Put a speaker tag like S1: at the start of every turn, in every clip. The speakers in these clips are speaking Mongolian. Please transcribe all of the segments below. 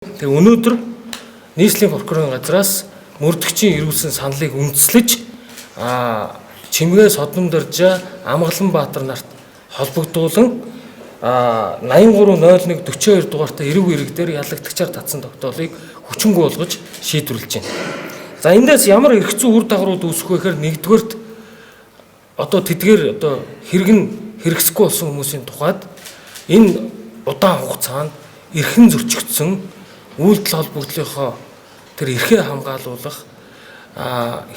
S1: Тэгээ өнөөдөр нийслэлийн прокурорын газраас мөрдөгчийн ирүүлсэн саналыг үндэслэж Чимгээ Содомдоржа Амгаланбаатар нарт холбогдуулан 830142 дугаартай эрэг иргэдээр ялагтагчаар татсан тогтоолыг хүчингү болгож шийдвэрлэж байна. За эндээс ямар эрх зүйн үр дагаврууд үүсэх вэ гэхээр нэгдүгээрт тэдгээр хэрэгсэхгүй болсон хүмүүсийн тухайд энэ удаан хугацаанд эрхэн зөрчигдсөн үйлдэл холбогдлынхоо тэр эрхээ хамгаалуулах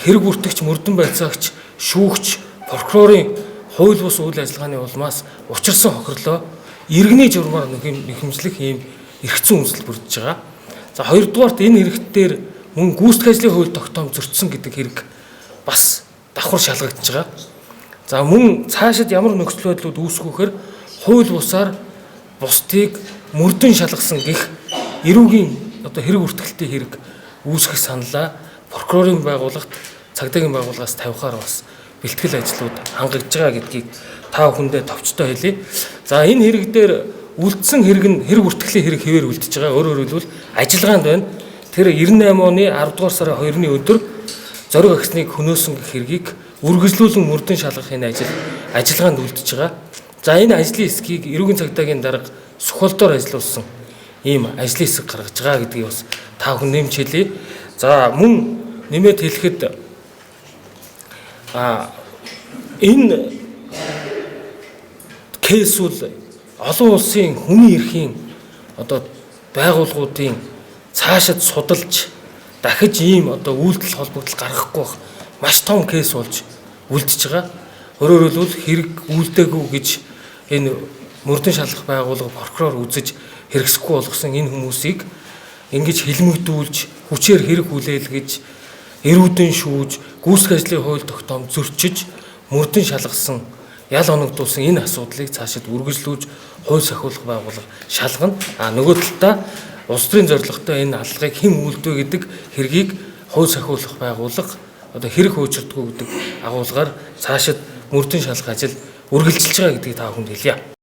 S1: хэрэг бүртгэгч, мөрдөн байцаагч, шүүгч, прокурорын хууль бус үйл ажиллагааны улмаас учирсан хохирлоо иргэний журмаар нэхэмжлэх ийм эрх зүйн үндэслэл бүрдэж байгаа. За хоёрдугаарт энэ хэрэгтдээр мөн гүйцэтгэх ажлын хууль тогтоом зөрчсөн гэдэг хэрэг бас давхар шалгагдж байгаа. За мөн цаашид ямар нөхцөл байдлууд үүсэх вэхээр хууль бусаар бусдыг мөрдөн шалгасан гэх эрүүгийн хэрэг бүртгэлтийн хэрэг үүсгэх саналаа прокурорын байгууллагт цагдаагийн байгууллагаас тавихаар бас бэлтгэл ажлууд хангагдж байгаа гэдгийг та бүхэндээ товчтой хэлье. За энэ хэрэг дээр үлдсэн хэрэг нь хэрэг бүртгэлийн хэрэг хэвээр үлдэж байгаа. Өөрөөр хэлбэл ажиллагаанд байна. Тэр 98 оны 10 дугаар сарын 2-ны өдөр зориг агсныг хөнөөсөн гэх хэргийг үргэлжлүүлэн мөрдөн шалгах энэ ажиллагаанд үлдэж байгаа. За энэ ажлын хэсгийг эрүүгийн цагдаагийн дарга сухалдоор ажиллуулсан ийм ажлын хэсэг гаргаж байгаа гэдгийг бас та бүхэн нэмж хэлье. За мөн нэмээд хэлэхэд энэ кейс бол олон улсын хүний эрхийн байгууллагуудын цаашид судалж дахиж ийм үйлдэл холбогдол гаргахгүй байх маш том кейс болж үлдэж байгаа. Өөрөөр хэлбэл хэрэг үлдээгүй гэж энэ мөрдөн шалгах байгууллага прокурор үзэж хэрэгсэхгүй болгосон энэ хүмүүсийг ингэж хилмигдүүлж хүчээр хэрэг хүлээлгэж эрүүдэн шүүж гүйцэтгэх ажлын хууль тогтоом зөрчиж мөрдөн шалгасан ял оногдуулсан энэ асуудлыг цаашид үргэлжлүүлж хууль сахиулах байгууллага шалгана. Нөгөө талдаа улс төрийн зорилготой энэ аллагыг хэн үлдвэ гэдэг хэргийг хууль сахиулах байгууллага хэрэг хуучирдаггүй гэдэг агуулгаар цаашид мөрдөн шалгах ажил үргэлжилж байгаа гэдгийг та бүхэнд хэлье.